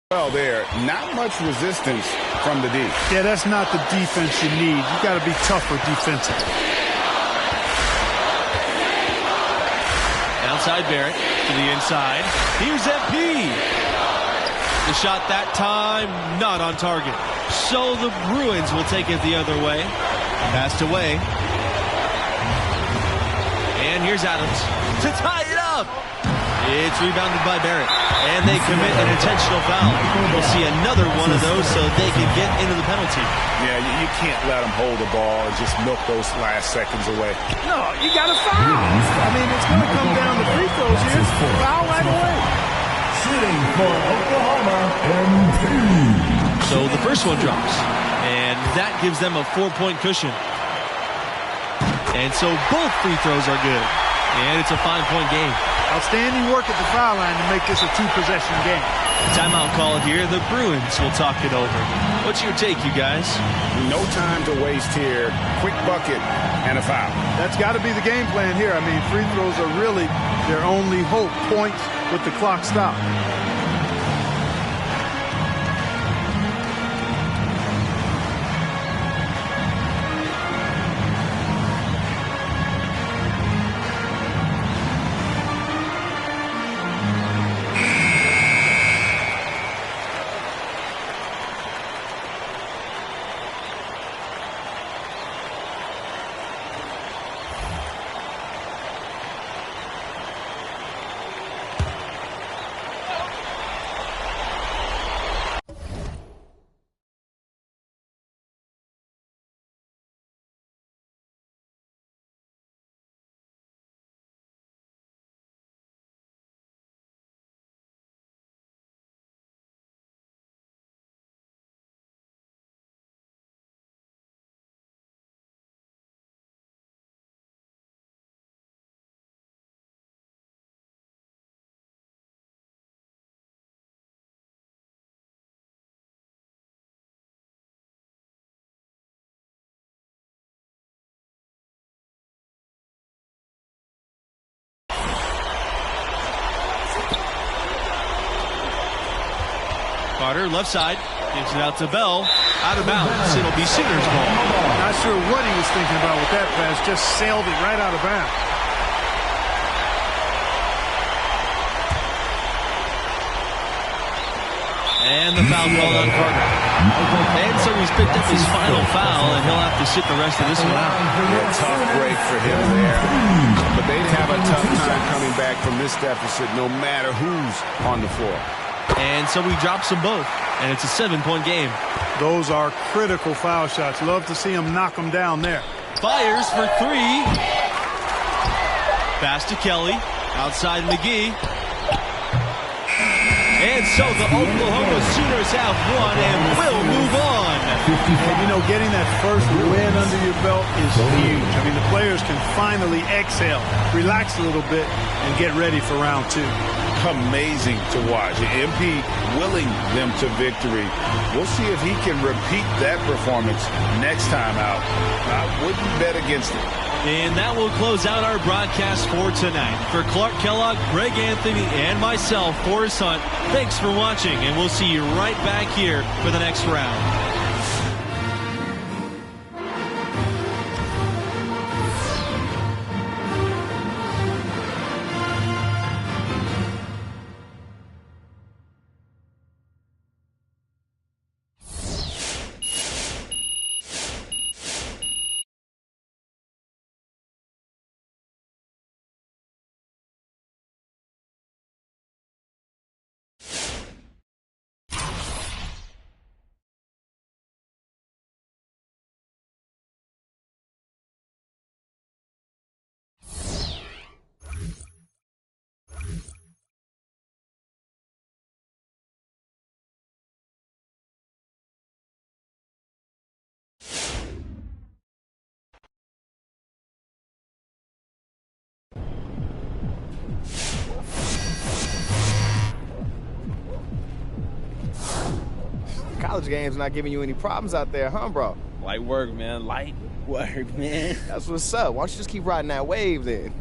Well, there, not much resistance from the D. Yeah, that's not the defense you need. You got to be tougher defensively. Outside Barrett to the inside. Here's MP. The shot that time not on target. So the Bruins will take it the other way. Passed away. And here's Adams to tie it up. It's rebounded by Barrett. And they commit an intentional foul. We'll see another one of those so they can get into the penalty. Yeah, you can't let them hold the ball and just milk those last seconds away. No, you got to foul. I mean, it's going to come down to free throws here. Foul right away. Shooting for Oklahoma, MP. So the first one drops. And that gives them a 4-point cushion. And so both free throws are good. And it's a 5-point game. Outstanding work at the foul line to make this a 2-possession game. Timeout call here. The Bruins will talk it over. What's your take, you guys? No time to waste here. Quick bucket and a foul. That's got to be the game plan here. I mean, free throws are really their only hope. Points with the clock stopped. Carter, left side, gives it out to Bell. Out of bounds. It'll be Singer's ball. Not sure what he was thinking about with that pass. Just sailed it right out of bounds. And the foul called on Carter. And so he's picked up his final foul, and he'll have to sit the rest of this one out. Yeah, tough break for him there. But they'd have a tough time coming back from this deficit no matter who's on the floor. And so he drops them both, and it's a 7-point game. Those are critical foul shots. Love to see him knock them down there. Fires for 3. Pass to Kelly. Outside McGee. And so the Oklahoma Sooners have won and will move on. And, you know, getting that first win under your belt is huge. I mean, the players can finally exhale, relax a little bit, and get ready for round 2. Amazing to watch. MP willing them to victory. We'll see if he can repeat that performance next time out. I wouldn't bet against it. And that will close out our broadcast for tonight. For Clark Kellogg, Greg Anthony, and myself, Forrest Hunt, thanks for watching, and we'll see you right back here for the next round. College games not giving you any problems out there, huh, bro? Light work, man. Light work, man. That's what's up. Why don't you just keep riding that wave then?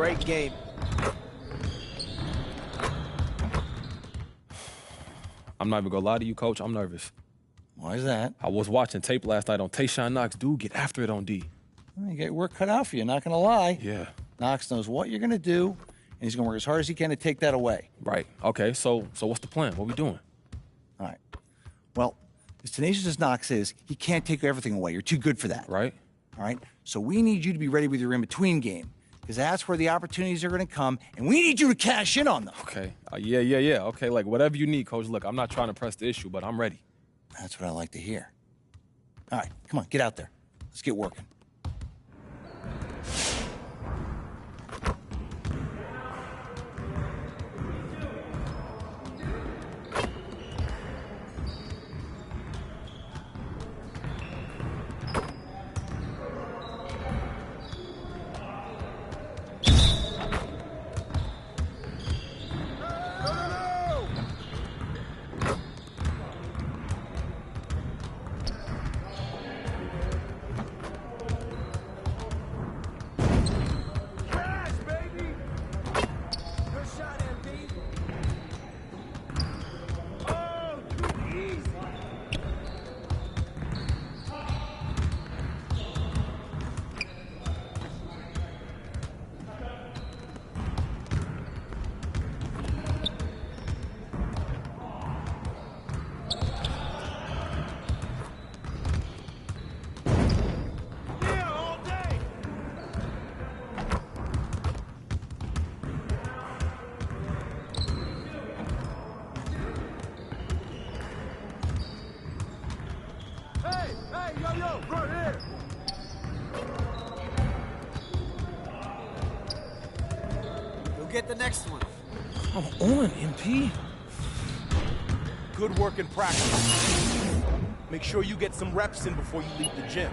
Great game. I'm not even gonna lie to you, Coach. I'm nervous. Why is that? I was watching tape last night on Tayshaun Knox. Dude, get after it on D. Well, you get your work cut out for you, not going to lie. Yeah. Knox knows what you're going to do, and he's going to work as hard as he can to take that away. Right. Okay, so what's the plan? What we doing? All right. Well, as tenacious as Knox is, he can't take everything away. You're too good for that. Right. All right? So we need you to be ready with your in-between game, because that's where the opportunities are going to come, and we need you to cash in on them. Okay. Yeah. Okay, like whatever you need, Coach. Look, I'm not trying to press the issue, but I'm ready. That's what I like to hear. All right, come on, get out there. Let's get working. Get the next one. Come on, MP. Good work in practice. Make sure you get some reps in before you leave the gym.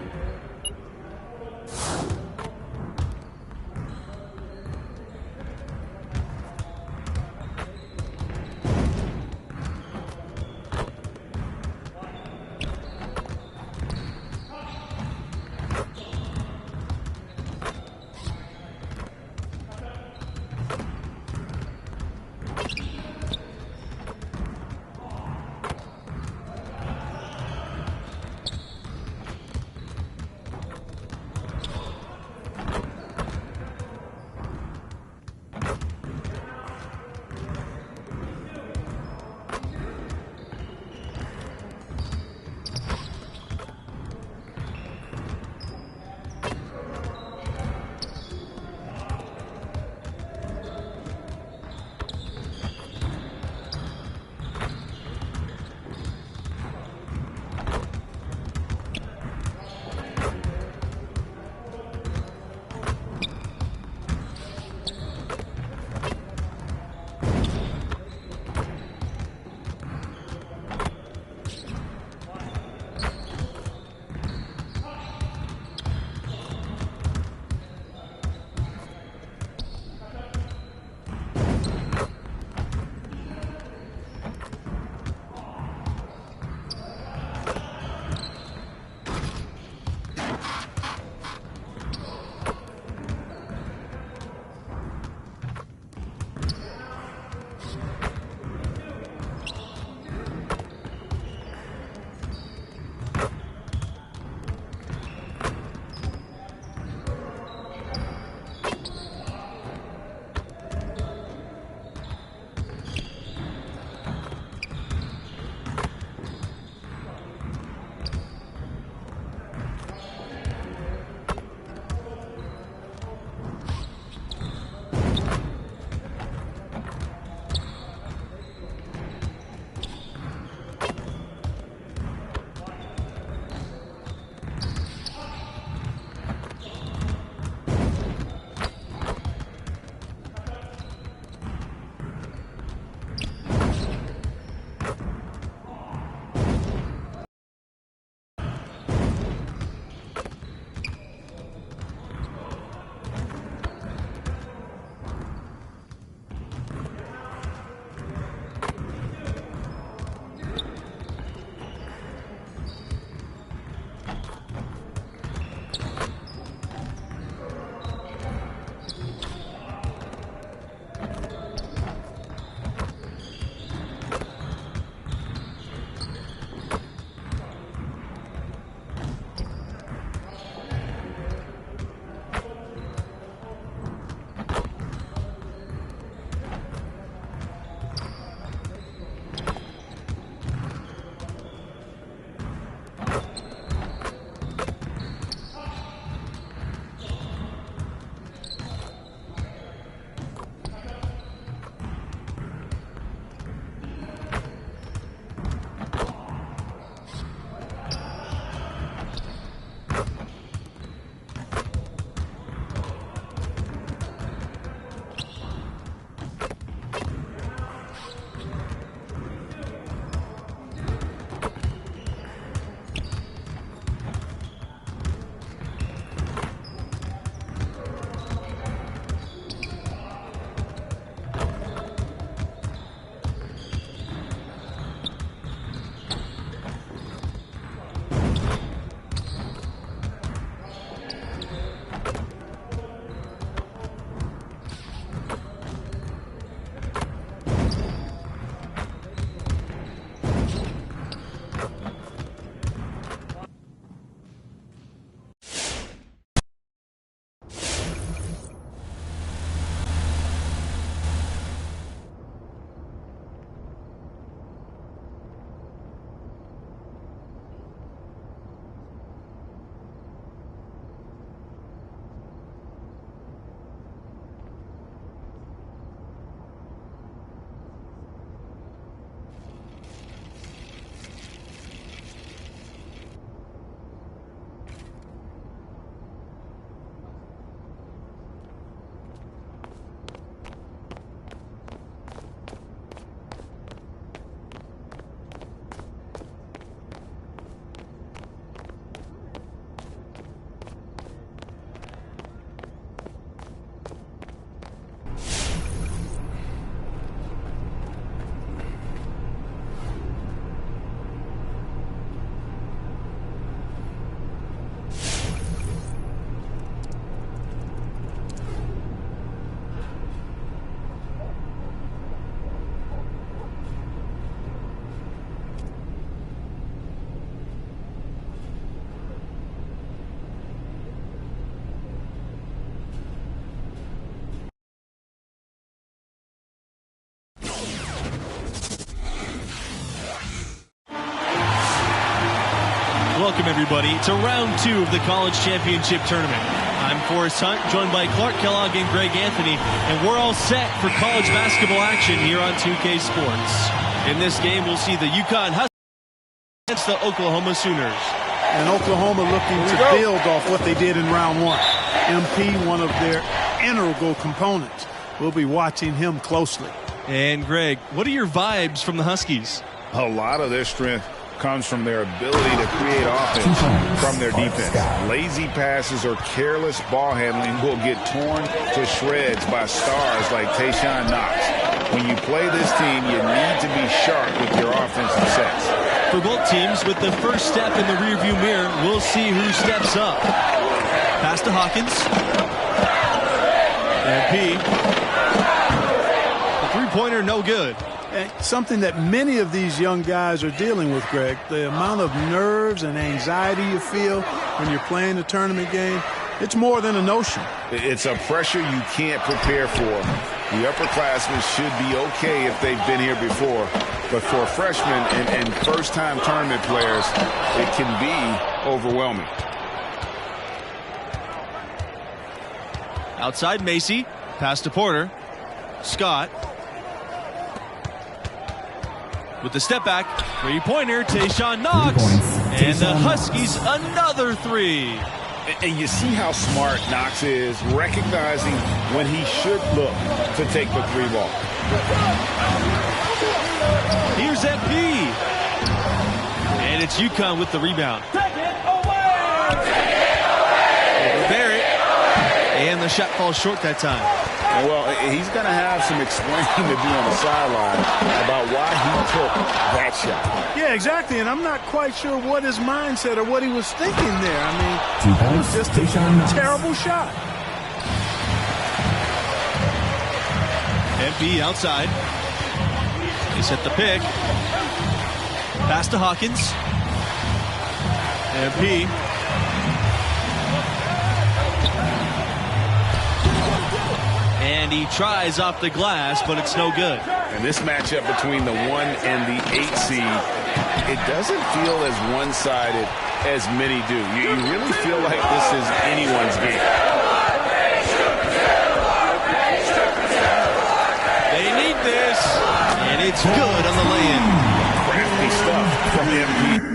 Welcome, everybody, to round 2 of the College Championship Tournament. I'm Forrest Hunt, joined by Clark Kellogg and Greg Anthony, and we're all set for college basketball action here on 2K Sports. In this game, we'll see the UConn Huskies against the Oklahoma Sooners. And Oklahoma looking to build off what they did in round 1. MP, one of their integral components. We'll be watching him closely. And Greg, what are your vibes from the Huskies? A lot of their strength comes from their ability to create offense from their defense. Lazy passes or careless ball handling will get torn to shreds by stars like Tayshaun Knox. When you play this team, you need to be sharp with your offensive sets. For both teams, with the first step in the rearview mirror, we'll see who steps up. Pass to Hawkins. MP. The three-pointer, no good. Something that many of these young guys are dealing with, Greg. The amount of nerves and anxiety you feel when you're playing a tournament game, it's more than a notion. It's a pressure you can't prepare for. The upperclassmen should be okay if they've been here before. But for freshmen and first-time tournament players, it can be overwhelming. Outside Macy. Pass to Porter. Scott. With the step back, three-pointer, Tayshaun Knox. And the Huskies another three. And you see how smart Knox is, recognizing when he should look to take the three ball. Here's MP. And it's UConn with the rebound. Barrett. And the shot falls short that time. Well, he's going to have some explaining to do on the sideline about why he took that shot. Yeah, exactly, and I'm not quite sure what his mindset or what he was thinking there. I mean, it was just a terrible shot. MP outside. They set the pick. Pass to Hawkins. MP. And he tries off the glass, but it's no good. And this matchup between the 1 and the 8 seed, it doesn't feel as one-sided as many do. You really feel like this is anyone's game. They need this, and it's good on the lay-in. Crafty stuff from MP.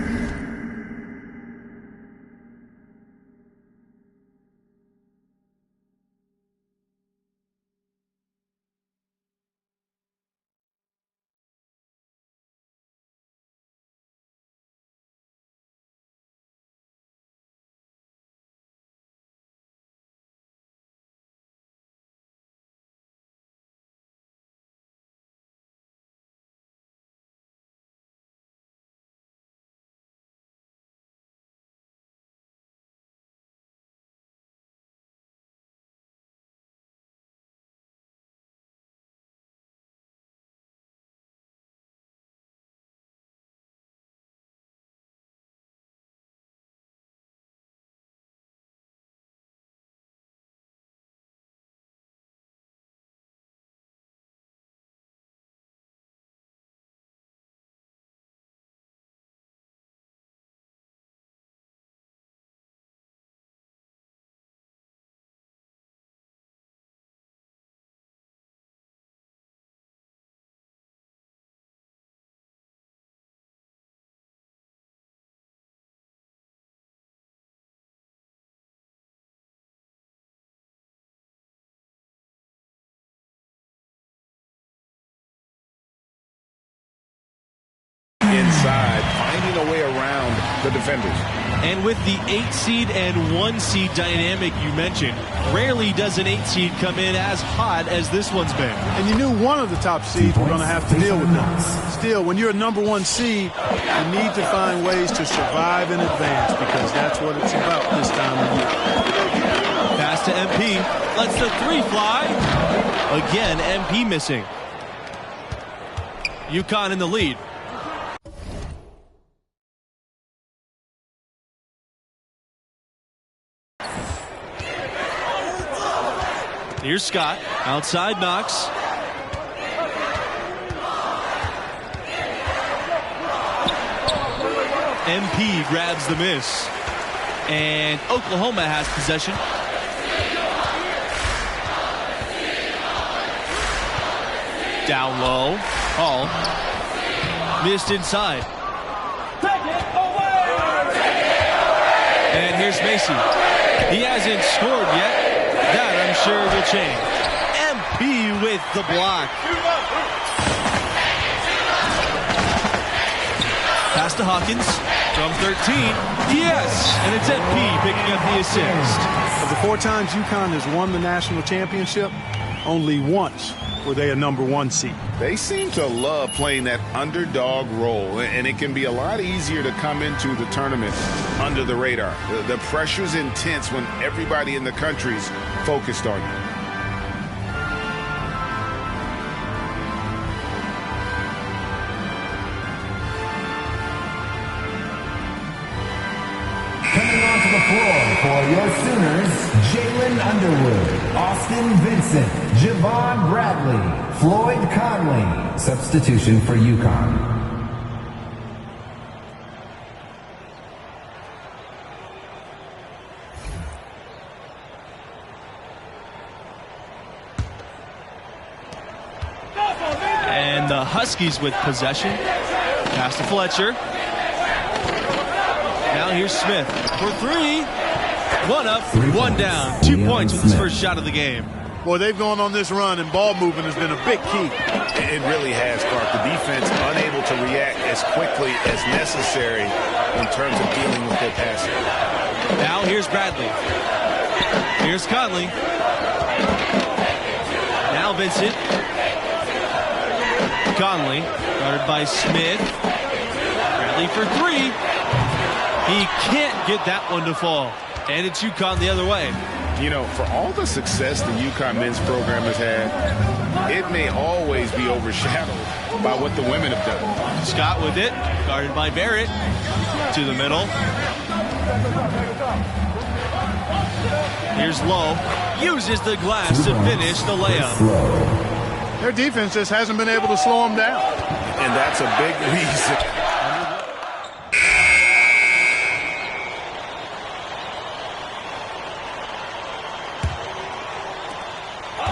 Inside, finding a way around the defenders. And with the 8 seed and 1 seed dynamic you mentioned, rarely does an 8 seed come in as hot as this one's been. And you knew one of the top seeds were going to have to deal with them. Still, when you're a number 1 seed, you need to find ways to survive in advance because that's what it's about this time of year. Pass to MP. Lets the three fly. Again, MP missing. UConn in the lead. Here's Scott. Outside Knox. MP grabs the miss. And Oklahoma has possession. Down low. Hall. Missed inside. And here's Macy. He hasn't scored yet. That, I'm sure, will change. MP with the block. Pass to Hawkins from 13. Yes! And it's MP picking up the assist. Of the 4 times UConn has won the national championship, only once were they a number 1 seed. They seem to love playing that underdog role, and it can be a lot easier to come into the tournament under the radar. The pressure's intense when everybody in the country's focused on you. Coming onto the floor for your Sooners, Jalen Underwood, Austin Vincent, Javon Bradley, Floyd Conley. Substitution for UConn. And the Huskies with possession. Pass to Fletcher. Now here's Smith for 3. 1 up, 1 down. 2 points with his first shot of the game. Boy, they've gone on this run, and ball movement has been a big key. It really has, Clark. The defense unable to react as quickly as necessary in terms of dealing with their passing. Now here's Bradley. Here's Conley. Now Vincent. Conley, guarded by Smith. Bradley for 3. He can't get that one to fall. And it's UConn the other way. You know, for all the success the UConn men's program has had, it may always be overshadowed by what the women have done. Scott with it, guarded by Barrett. To the middle. Here's Lowe. Uses the glass to finish the layup. Their defense just hasn't been able to slow them down. And that's a big reason.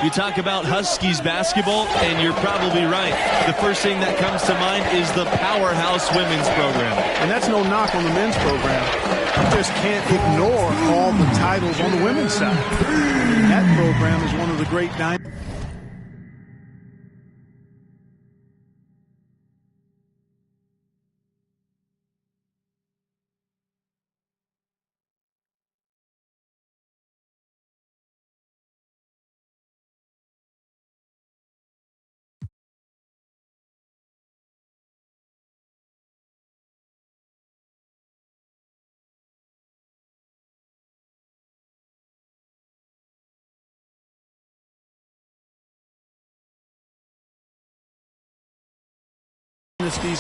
You talk about Huskies basketball, and you're probably right. The first thing that comes to mind is the powerhouse women's program. And that's no knock on the men's program. You just can't ignore all the titles on the women's side. That program is one of the great dynamics.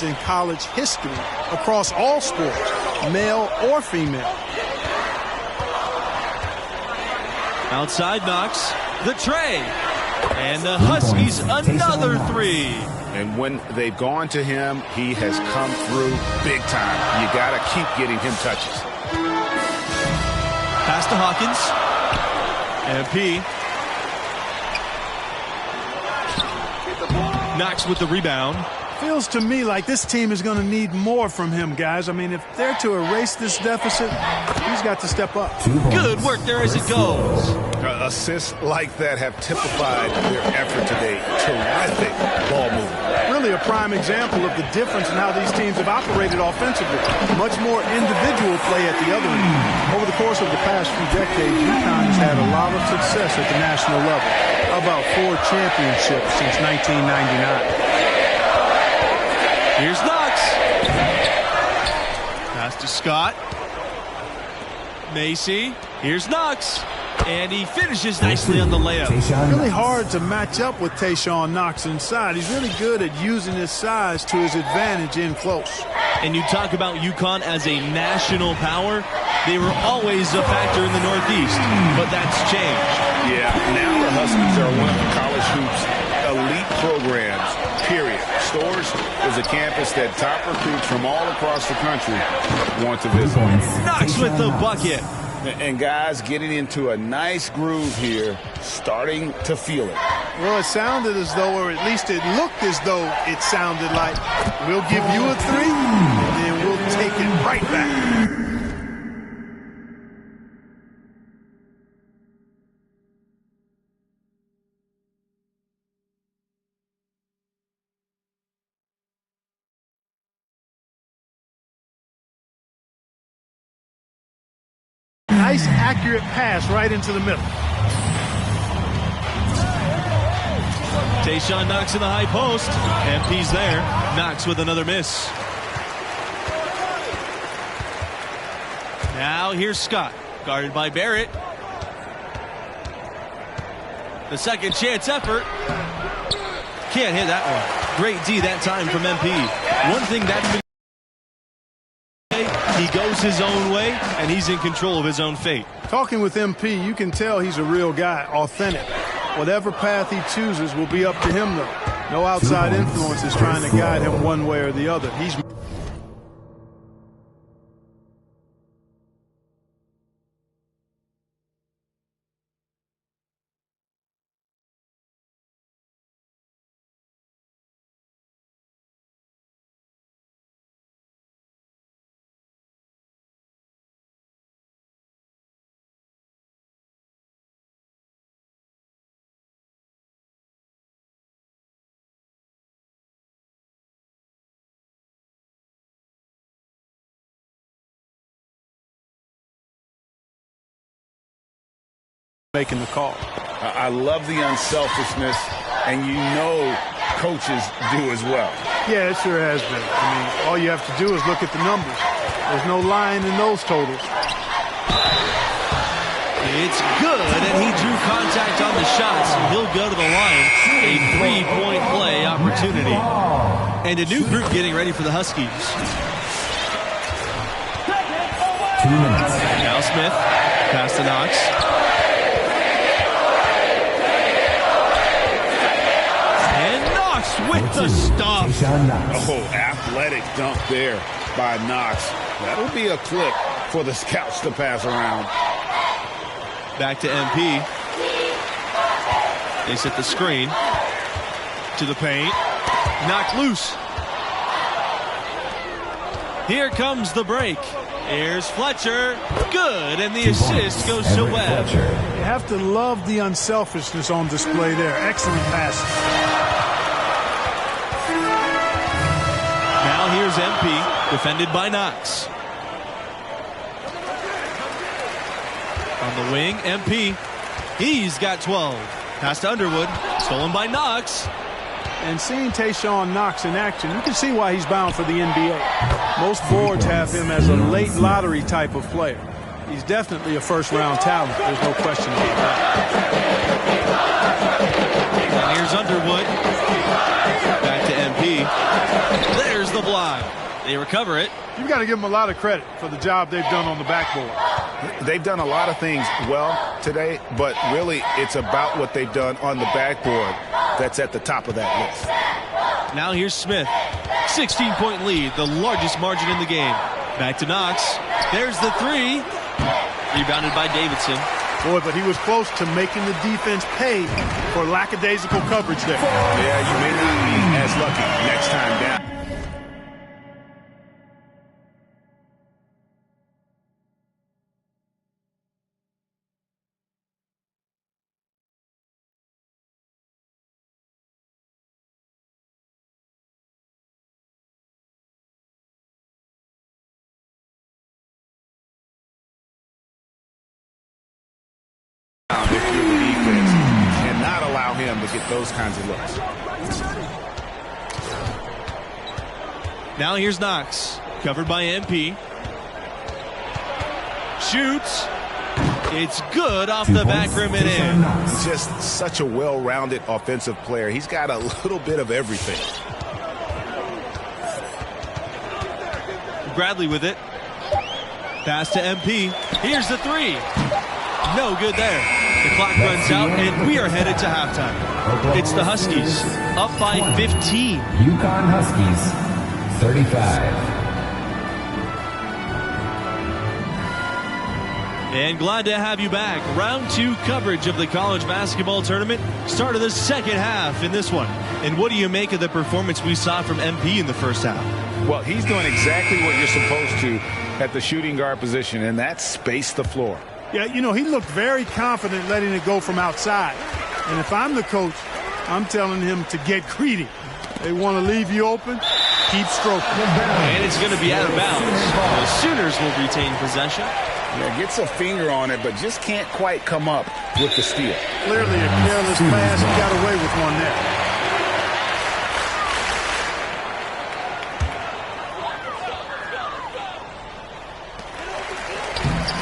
In college history across all sports, male or female. Outside Knox, the tray, and the Huskies another 3. And when they've gone to him, he has come through big time. You got to keep getting him touches. Pass to Hawkins. MP. Knox with the rebound. Feels to me like this team is going to need more from him, guys. I mean, if they're to erase this deficit, he's got to step up. Good work there as it goes. Assists like that have typified their effort today. Terrific ball movement. Really a prime example of the difference in how these teams have operated offensively. Much more individual play at the other end. Over the course of the past few decades, UConn has had a lot of success at the national level. About 4 championships since 1999. Here's Knox. Pass to Scott. Macy. Here's Knox. And he finishes nicely on the layup. Really hard to match up with Tayshaun Knox inside. He's really good at using his size to his advantage in close. And you talk about UConn as a national power. They were always a factor in the Northeast, but that's changed. Yeah, now the Huskies are one of the college hoops elite programs, period. Storrs is a campus that top recruits from all across the country want to visit. Knox with the bucket. And guys getting into a nice groove here, starting to feel it. Well, it sounded as though, or at least it looked as though it sounded like, we'll give you a 3, and then we'll take it right back. Nice, accurate pass right into the middle. Tayshawn Knox in the high post. MP's there. Knox with another miss. Now here's Scott, guarded by Barrett. The second chance effort. Can't hit that one. Great D that time from MP. One thing that's been, he goes his own way, and he's in control of his own fate. Talking with MP, you can tell he's a real guy, authentic. Whatever path he chooses will be up to him, though. No outside influence is trying to guide him one way or the other. He's making the call. I love the unselfishness, and you know coaches do as well. Yeah, it sure has been. I mean, all you have to do is look at the numbers. There's no lying in those totals. It's good, and he drew contact on the shot, so he'll go to the line. A 3-point play opportunity. And a new group getting ready for the Huskies. 2 minutes. Now Smith, pass to Knox. With the stop. Oh, athletic dunk there by Knox. That'll be a clip for the scouts to pass around. Back to MP. They set the screen to the paint. Knocked loose. Here comes the break. Here's Fletcher. Good, and the assist goes to Webb. You have to love the unselfishness on display there. Excellent passes. Now here's MP, defended by Knox. On the wing, MP. He's got 12. Pass to Underwood, stolen by Knox. And seeing Tayshawn Knox in action, you can see why he's bound for the NBA. Most boards have him as a late lottery type of player. He's definitely a first-round talent. There's no question about that. And here's Underwood. Back to MP. There's the block. They recover it. You've got to give them a lot of credit for the job they've done on the backboard. They've done a lot of things well today, but really it's about what they've done on the backboard that's at the top of that list. Now here's Smith. 16-point lead, the largest margin in the game. Back to Knox. There's the three. Rebounded by Davidson. Boy, but he was close to making the defense pay for lackadaisical coverage there. Yeah, you may not be as lucky next time down. If you're the defense, cannot allow him to get those kinds of looks. Now here's Knox, covered by MP. Shoots. It's good off the back rim and in. Just such a well-rounded offensive player. He's got a little bit of everything. Bradley with it. Pass to MP. Here's the three. No good there. The clock runs out, and we are headed to halftime. It's the Huskies up by 15. UConn Huskies 35. And glad to have you back. Round 2 coverage of the college basketball tournament. Start of the second half in this one. And what do you make of the performance we saw from MP in the first half? Well, he's doing exactly what you're supposed to at the shooting guard position, and that's space the floor. Yeah, you know, he looked very confident letting it go from outside. And if I'm the coach, I'm telling him to get greedy. They want to leave you open, keep stroking. And it's going to be out of bounds. The Sooners will retain possession. Yeah, gets a finger on it, but just can't quite come up with the steal. Clearly a careless pass. He got away with one there.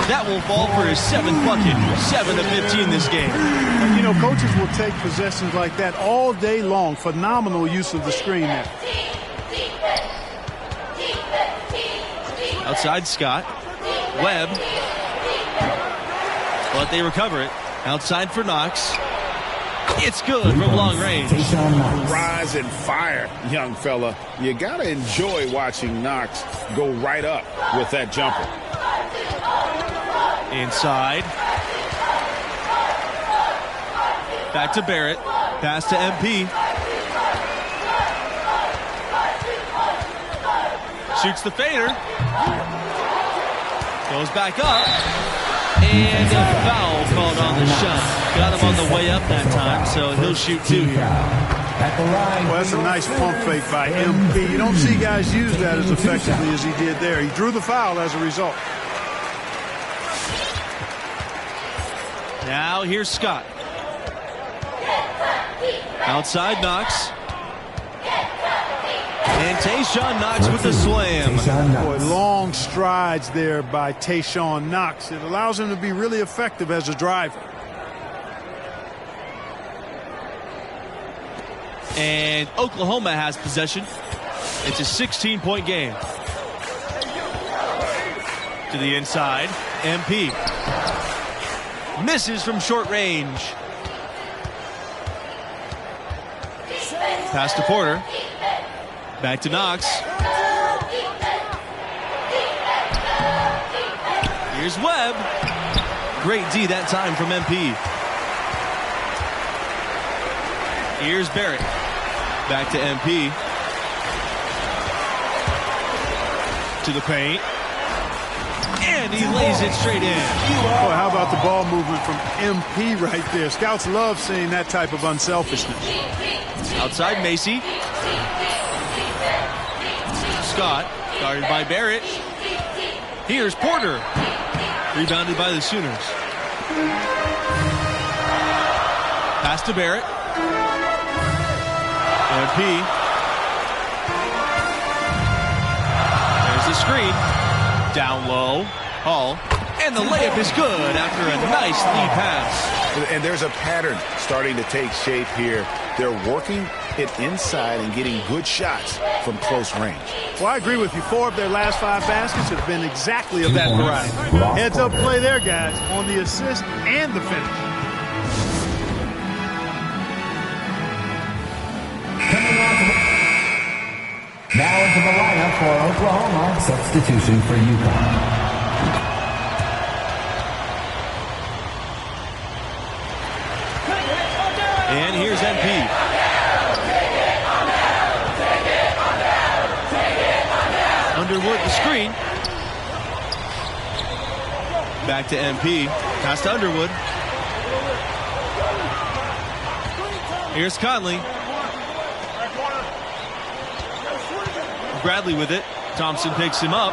That will fall for his 7th bucket. 7 of 15 this game. And, you know, coaches will take possessions like that all day long. Phenomenal use of the screen there. Outside Scott. Webb. But they recover it. Outside for Knox. It's good from long range. Rise and fire, young fella. You got to enjoy watching Knox go right up with that jumper. Inside. Back to Barrett. Pass to MP. Shoots the fader. Goes back up. And a foul called on the shot. Got him on the way up that time, so he'll shoot 2 here. Well, that's a nice pump fake by MP. You don't see guys use that as effectively as he did there. He drew the foul as a result. Now here's Scott. Outside Knox. And Tayshaun Knox with the slam. Boy, long strides there by Tayshaun Knox. It allows him to be really effective as a driver. And Oklahoma has possession. It's a 16-point game. To the inside. MP. Misses from short range. Pass to Porter. Back to Knox. Here's Webb. Great D that time from MP. Here's Barrett. Back to MP. To the paint. And he lays it straight in. Boy, how about the ball movement from MP right there? Scouts love seeing that type of unselfishness. Outside Macy. Scott, guarded by Barrett. Here's Porter. Rebounded by the Sooners. Pass to Barrett. MP. There's the screen. Down low. Hall. And the layup is good after a nice lead pass. And there's a pattern starting to take shape here. They're working it inside and getting good shots from close range. Well, I agree with you. 4 of their last 5 baskets have been exactly of that variety. Heads up play there, guys, on the assist and the finish. Now into the lineup for Oklahoma. Substitution for UConn. And here's MP. Underwood the screen. Back to MP. Pass to Underwood. Here's Conley. Bradley with it. Thompson picks him up.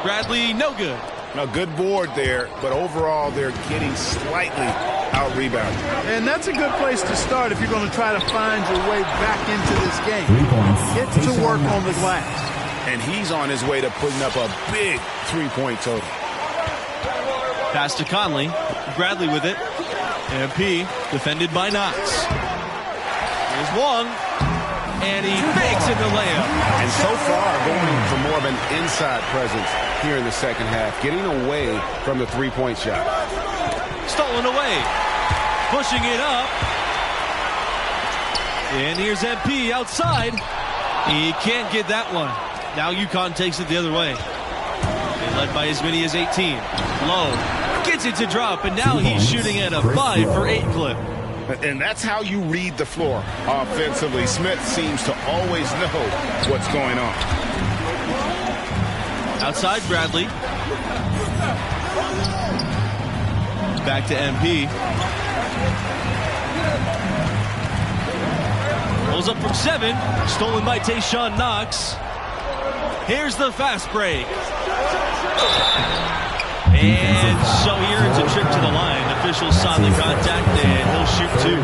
Bradley, no good. A good board there, but overall they're getting slightly out-rebounded. And that's a good place to start if you're going to try to find your way back into this game. 3 points. Get to work on the glass. And he's on his way to putting up a big 3-point total. Pass to Conley. Bradley with it. MP defended by Knox. Here's Wong. And he makes it the layup. And so far going for more of an inside presence here in the second half. Getting away from the 3-point shot. Stolen away. Pushing it up. And here's MP outside. He can't get that one. Now UConn takes it the other way. They led by as many as 18. Low gets it to drop, and now he's shooting at a 5 for 8 clip. And that's how you read the floor offensively. Smith seems to always know what's going on. Outside Bradley. Back to MP. Rolls up from 7. Stolen by Tayshaun Knox. Here's the fast break. And so here it's a trip to the line. Officials saw the contact, and he'll shoot 2.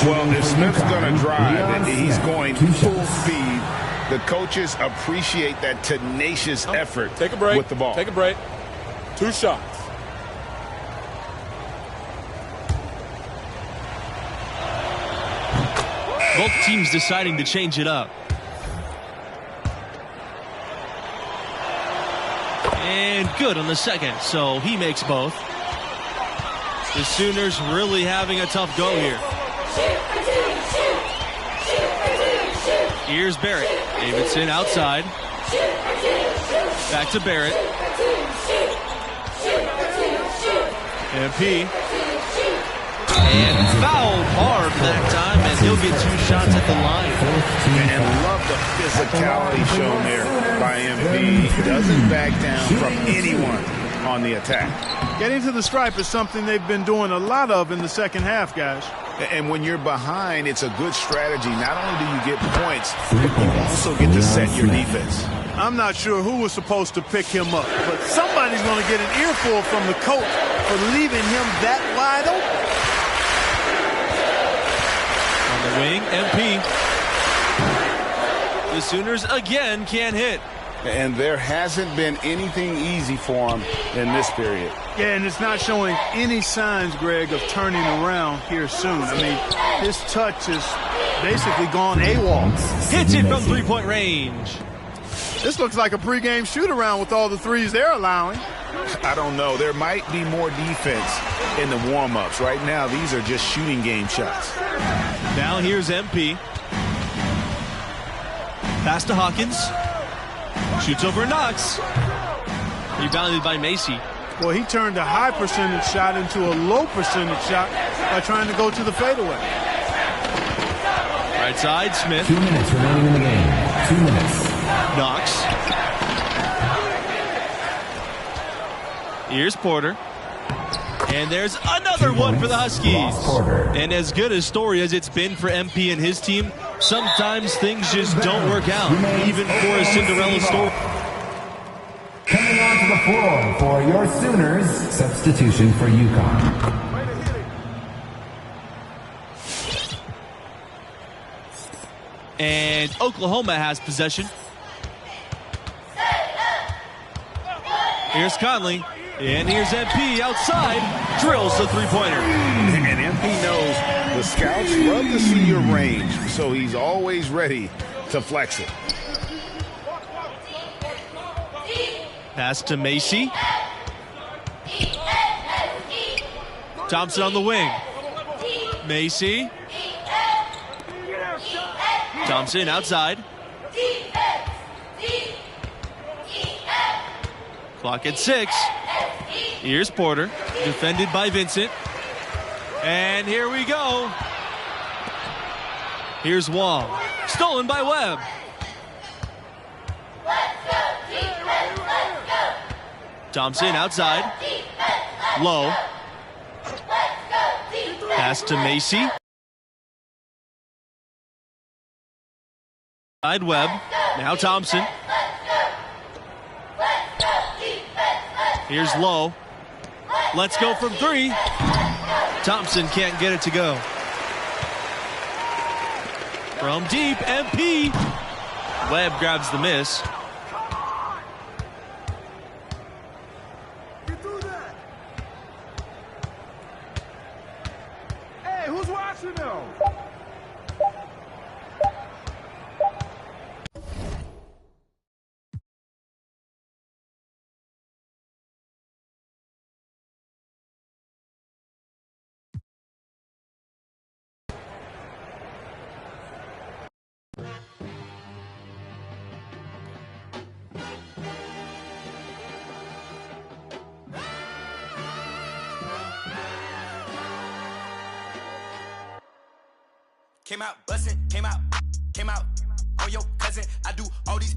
Well, if Smith's going to drive, he's going full speed. The coaches appreciate that tenacious effort with the ball. Take a break. 2 shots. Both teams deciding to change it up. And good on the second, so he makes both. The Sooners really having a tough go here. Here's Barrett. Davidson outside. Back to Barrett. MP. And fouled hard that time, and he'll get 2 shots at the line. And love the physicality shown there by MP. Doesn't back down from anyone on the attack. Getting to the stripe is something they've been doing a lot of in the second half, guys. And when you're behind, it's a good strategy. Not only do you get points, you also get to set your defense. I'm not sure who was supposed to pick him up, but somebody's going to get an earful from the coach for leaving him that wide open. On the wing, MP. The Sooners again can't hit. And there hasn't been anything easy for him in this period. Yeah, and it's not showing any signs, Greg, of turning around here soon. I mean, his touch has basically gone AWOL. Hits it from 3-point range. This looks like a pregame shoot-around with all the threes they're allowing. I don't know. There might be more defense in the warm-ups. Right now, these are just shooting game shots. Now here's MP. Pass to Hawkins. Shoots over Knox. Rebounded by Macy. Well, he turned a high percentage shot into a low percentage shot by trying to go to the fadeaway. Right side, Smith. 2 minutes remaining in the game. 2 minutes. Knox. Here's Porter. And there's another one for the Huskies. And as good a story as it's been for MP and his team, sometimes things just don't work out, even for a Cinderella story. Coming onto the floor for your Sooners, substitution for UConn. And Oklahoma has possession. Here's Conley. And here's MP outside. Drills the 3-pointer. And MP knows the scouts love to see your range, so he's always ready to flex it. Pass to Macy. Thompson on the wing. Macy. Thompson outside. Clock at 6. Here's Porter, defended by Vincent. And here we go. Here's Wong. Stolen by Webb. Thompson outside. Low. Pass to Macy. Side Webb. Now Thompson. Here's Low. Let's go from 3. Thompson can't get it to go. From deep, MP. Webb grabs the miss. Hey, who's watching now? came out bustin', came out on your cousin. I do all these.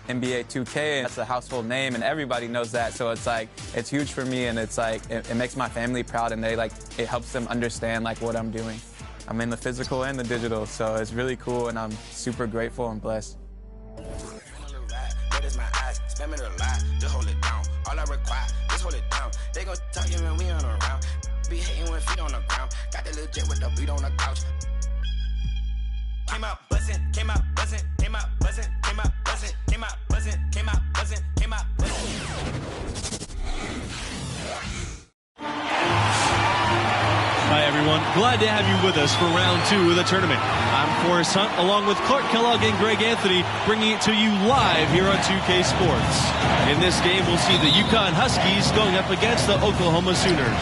NBA 2K, that's a household name, and everybody knows that. So it's like, it's huge for me, and it's like, it makes my family proud, and it helps them understand like what I'm doing. I'm in the physical and the digital, so it's really cool, and I'm super grateful and blessed. Just hold it down. All I require, just hold it down. They gon' talk you when we on around. Be hating when feet on the ground. Got the little jet with the beat on the couch. Came out buzzing, came out buzzing, came out buzzing, came out buzzing, came out buzzing, came out buzzing, came out buzzing. Hi, everyone. Glad to have you with us for round 2 of the tournament. I'm Forrest Hunt, along with Clark Kellogg and Greg Anthony, bringing it to you live here on 2K Sports. In this game, we'll see the UConn Huskies going up against the Oklahoma Sooners.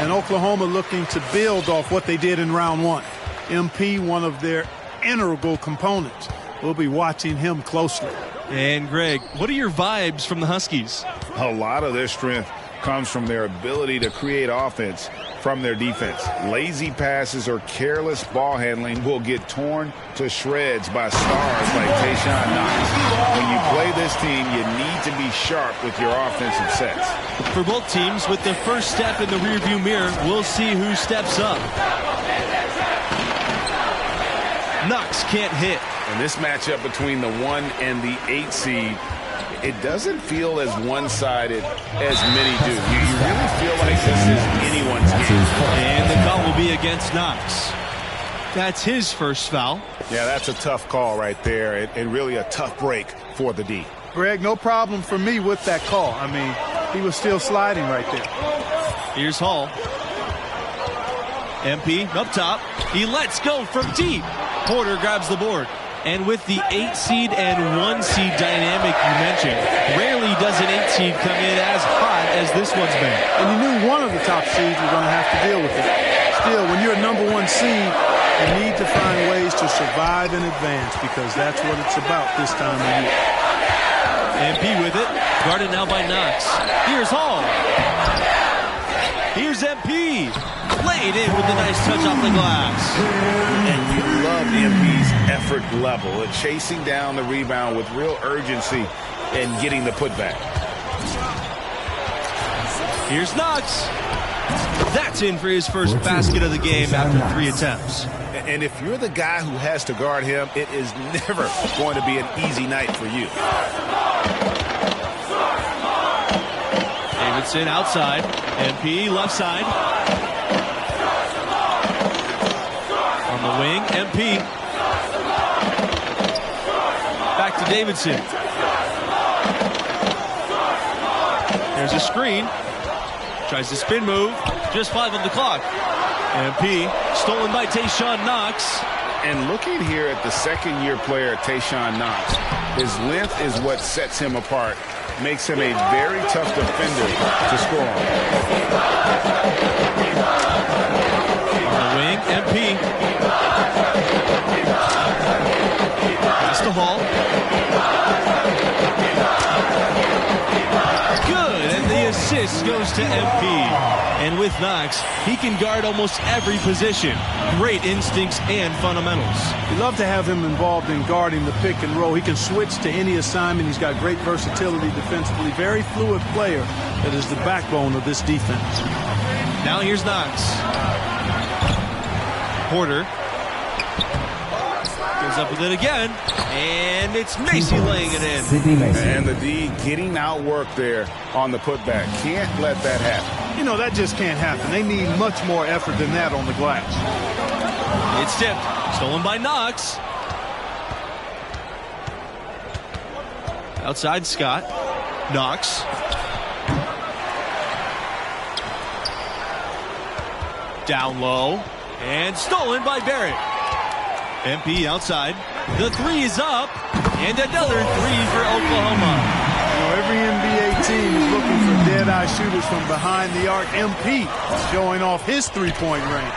And Oklahoma looking to build off what they did in round 1. MP, one of their integral components. We'll be watching him closely. And Greg, what are your vibes from the Huskies? A lot of their strength comes from their ability to create offense from their defense. Lazy passes or careless ball handling will get torn to shreds by stars like Tayshaun Knox. When you play this team, you need to be sharp with your offensive sets. For both teams, with the first step in the rearview mirror, we'll see who steps up. Knox can't hit. And this matchup between the 1 and the 8 seed, it doesn't feel as one-sided as many do. You really feel like this is anyone's game. And the call will be against Knox. That's his first foul. Yeah, that's a tough call right there, and really a tough break for the D. Greg, no problem for me with that call. I mean, he was still sliding right there. Here's Hall. MP up top. He lets go from deep. Porter grabs the board. And with the 8 seed and 1 seed dynamic you mentioned, rarely does an 8 seed come in as hot as this one's been. And you knew one of the top seeds were going to have to deal with it. Still, when you're a number 1 seed, you need to find ways to survive and advance, because that's what it's about this time of year. MP with it, guarded now by Knox. Here's Hall. Here's MP. Laid in with a nice touch off the glass. And you love MP's effort level at chasing down the rebound with real urgency and getting the putback. Here's Knox. That's in for his first basket of the game after 3 attempts. And if you're the guy who has to guard him, it is never going to be an easy night for you. Davidson outside. MP left side. On the wing, MP. Back to Davidson. There's a screen. Tries to spin move. Just 5 on the clock. MP stolen by Tayshaun Knox. And looking here at the second-year player, Tayshaun Knox, his length is what sets him apart. Makes him a very tough defender to score on. On the wing, MP. Pass to Hall. Good, and the assist goes to MP. And with Knox, he can guard almost every position. Great instincts and fundamentals. We love to have him involved in guarding the pick and roll. He can switch to any assignment. He's got great versatility defensively. Very fluid player that is the backbone of this defense. Now here's Knox. Porter goes up with it again, and it's Macy laying it in. And the D getting outworked there on the putback. Can't let that happen. You know, that just can't happen. They need much more effort than that on the glass. It's tipped. Stolen by Knox. Outside Scott. Knox. Down low. And stolen by Barrett. MP outside. The 3 is up. And another 3 for Oklahoma. You know, every NBA team is looking for dead-eye shooters from behind the arc. MP showing off his three-point range.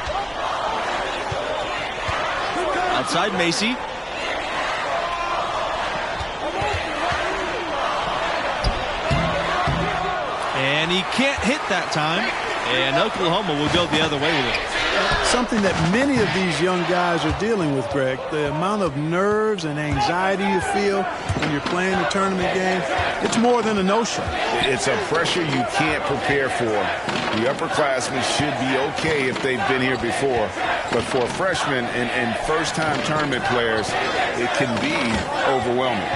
Outside Macy. And he can't hit that time. And Oklahoma will go the other way with it. Something that many of these young guys are dealing with, Greg. The amount of nerves and anxiety you feel when you're playing a tournament game, it's more than a no-show. It's a pressure you can't prepare for. The upperclassmen should be okay if they've been here before. But for freshmen and first-time tournament players, it can be overwhelming.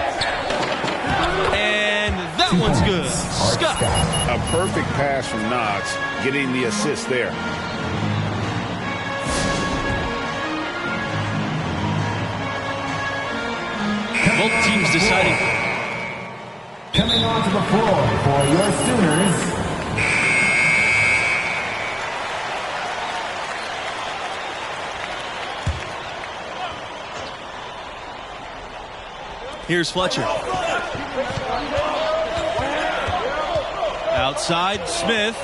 And that one's good. Scott. A perfect pass from Knox, getting the assist there. Both teams deciding. Coming onto the floor for your Sooners, Here's Fletcher. Outside, Smith.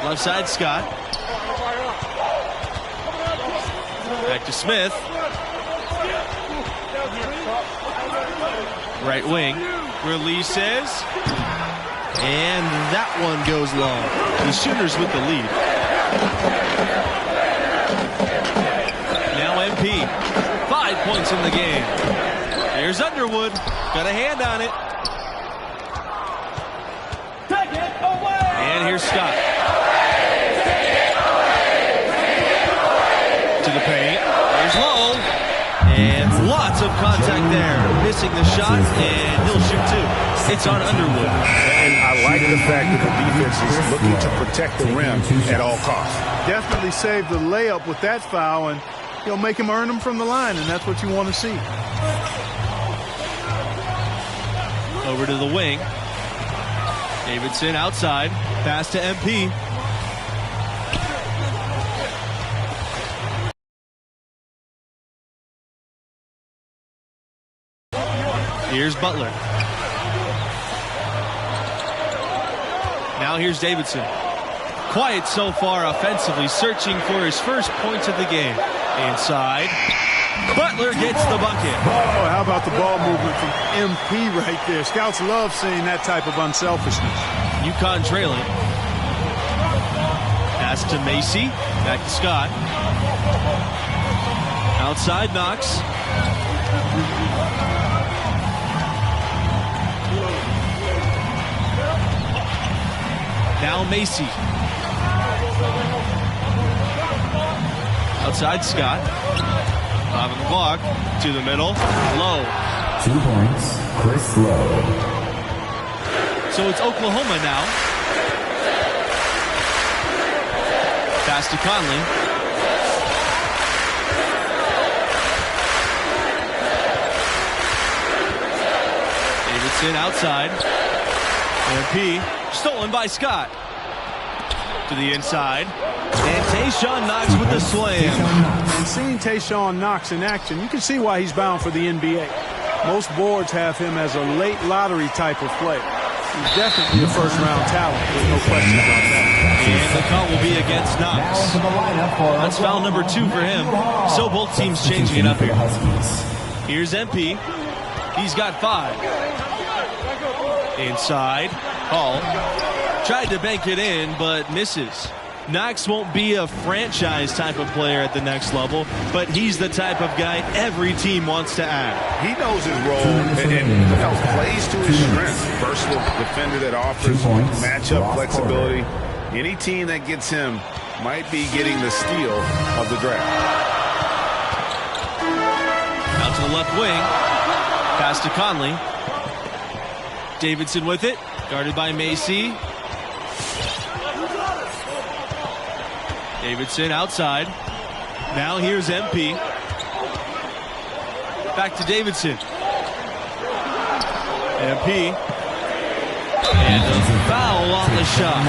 Left side, Scott. Back to Smith. Right wing. Releases. And that one goes long. The Sooners with the lead. Now MP. 5 points in the game. Here's Underwood. Got a hand on it. And here's Scott. To the paint. There's Lowe. And lots of contact there. Missing the shot, and he'll shoot two. It's on Underwood. And I like the fact that the defense is looking to protect the rim at all costs. Definitely save the layup with that foul, and he'll make him earn them from the line, and that's what you want to see. Over to the wing. Davidson outside. Pass to MP. Here's Butler. Now here's Davidson. Quiet so far offensively, searching for his first points of the game. Inside. Butler gets the bucket. Oh, how about the ball movement from MP right there? Scouts love seeing that type of unselfishness. UConn trailing. Pass to Macy. Back to Scott. Outside Knox. Now Macy. Outside Scott. 5 on the clock. To the middle. Lowe. 2 points, Chris Lowe. So it's Oklahoma now. Pass to Conley. Davidson outside. MP stolen by Scott. To the inside. And Tayshaun Knox with the slam. And seeing Tayshaun Knox in action, you can see why he's bound for the NBA. Most boards have him as a late lottery type of player. He's definitely a first-round talent. There's no question about that. And the call will be against Knox. That's foul number 2 for him. So both teams changing it up here. Here's MP. He's got 5. Inside. Hall. Tried to bank it in, but misses. Knox won't be a franchise type of player at the next level, but he's the type of guy every team wants to add. He knows his role and plays to his strengths. Versatile defender that offers matchup flexibility. Any team that gets him might be getting the steal of the draft. Out to the left wing. Pass to Conley. Davidson with it. Guarded by Macy. Davidson outside. Now here's MP. Back to Davidson. MP. And a foul on the shot.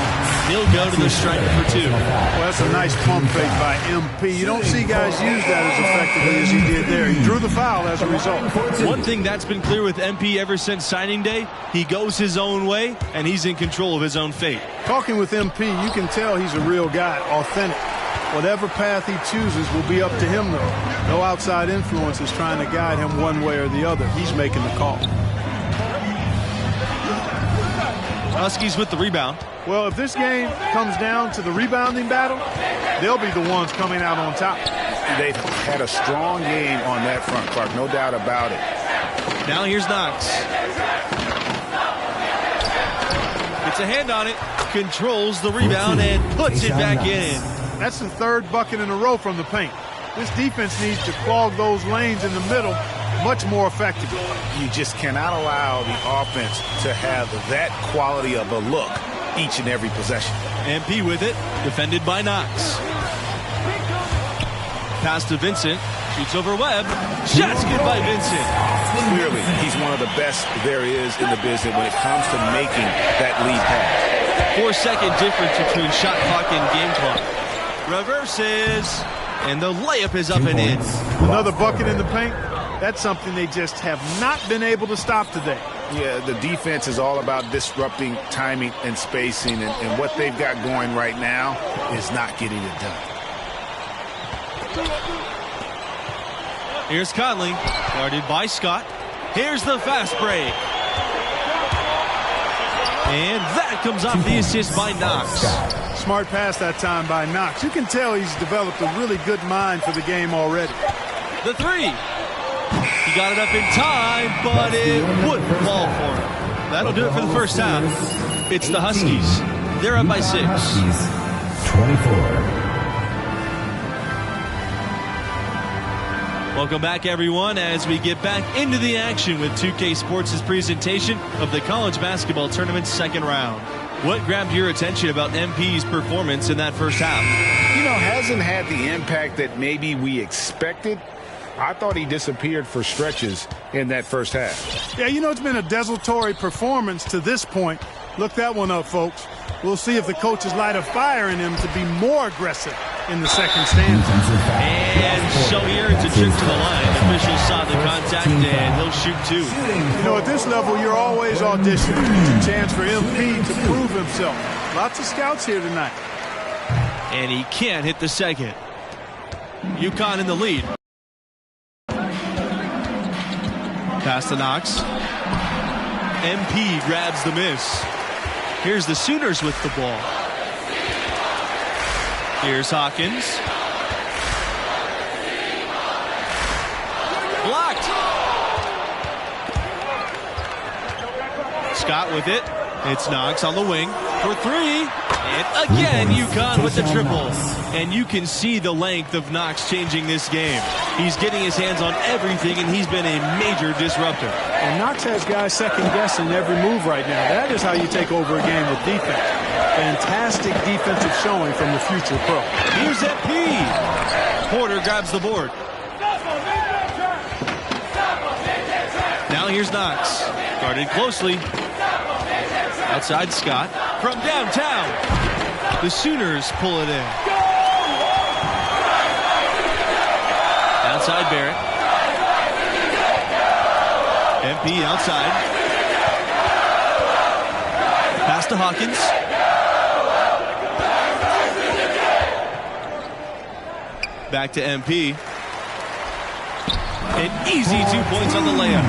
He'll go to the stripe for 2. Well, that's a nice pump fake by MP. You don't see guys use that as effectively as he did there. He drew the foul as a result. One thing that's been clear with MP ever since signing day, he goes his own way, and he's in control of his own fate. Talking with MP, you can tell he's a real guy, authentic. Whatever path he chooses will be up to him, though. No outside influence is trying to guide him one way or the other. He's making the call. Huskies with the rebound. Well, if this game comes down to the rebounding battle, they'll be the ones coming out on top. They've had a strong game on that front, Clark, no doubt about it. Now here's Knox. Gets a hand on it, controls the rebound, and puts it back in. That's the third bucket in a row from the paint. This defense needs to clog those lanes in the middle much more effectively. You just cannot allow the offense to have that quality of a look each and every possession. MP with it, defended by Knox. Pass to Vincent, shoots over Webb. Shot's good by Vincent. Clearly, he's one of the best there is in the business when it comes to making that lead pass. 4-second difference between shot clock and game clock. Reverses, and the layup is up and in. Another bucket in the paint. That's something they just have not been able to stop today. Yeah, the defense is all about disrupting timing and spacing, and what they've got going right now is not getting it done. Here's Conley, guarded by Scott. Here's the fast break. And that comes off the assist by Knox. Smart pass that time by Knox. You can tell he's developed a really good mind for the game already. The three. He got it up in time, but it wouldn't fall for him. That'll do it for the first half. It's the Huskies. They're up by 6. Huskies, 24. Welcome back, everyone, as we get back into the action with 2K Sports' presentation of the college basketball tournament's second round. What grabbed your attention about MP's performance in that first half? You know, hasn't had the impact that maybe we expected. I thought he disappeared for stretches in that first half. Yeah, you know, it's been a desultory performance to this point. Look that one up, folks. We'll see if the coaches light a fire in him to be more aggressive in the second stanza. And so here it's a trip to the line. Officials saw the contact, and he'll shoot 2. You know, at this level, you're always auditioning. It's a chance for MP to prove himself. Lots of scouts here tonight. And he can't hit the second. UConn in the lead. Pass to Knox. MP grabs the miss. Here's the Sooners with the ball. Here's Hawkins. Blocked. Scott with it. It's Knox on the wing for 3. And again, UConn with the triple. And you can see the length of Knox changing this game. He's getting his hands on everything, and he's been a major disruptor. And Knox has guys second-guessing every move right now. That is how you take over a game with defense. Fantastic defensive showing from the future pro. Here's MP. Porter grabs the board. Now here's Knox. Guarded closely. Outside Scott. From downtown. The Sooners pull it in. Outside Barrett. MP outside. Pass to Hawkins. Back to MP. An easy 2 points on the layup.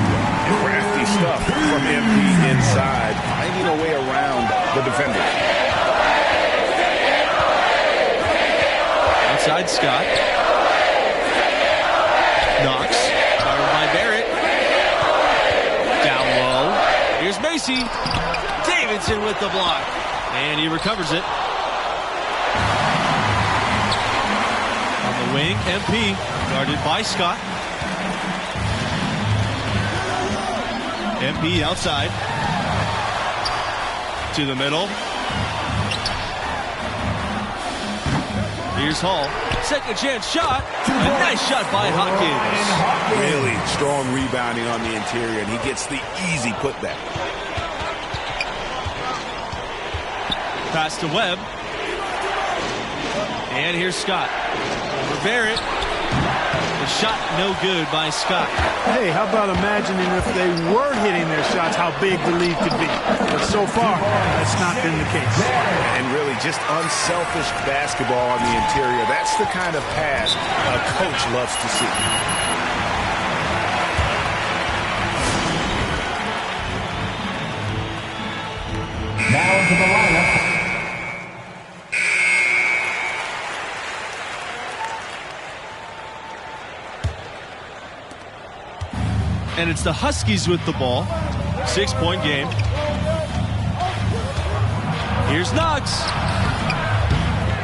Crafty stuff from MP inside, finding a way around the defender. Outside Scott. Knox. Covered by Barrett. Down low. Here's Macy. Davidson with the block. And he recovers it. On the wing, MP. Guarded by Scott. MP outside. To the middle. Here's Hall. Second chance shot. A nice shot by Hawkins. Really strong rebounding on the interior, and he gets the easy putback. Pass to Webb. And here's Scott. Over Barrett. The shot no good by Scott. Hey, how about imagining if they were hitting their shots, how big the lead could be. But so far, that's not been the case. And really just unselfish basketball on the interior. That's the kind of pass a coach loves to see. Now into the lineup. And it's the Huskies with the ball. 6-point game. Here's Knox.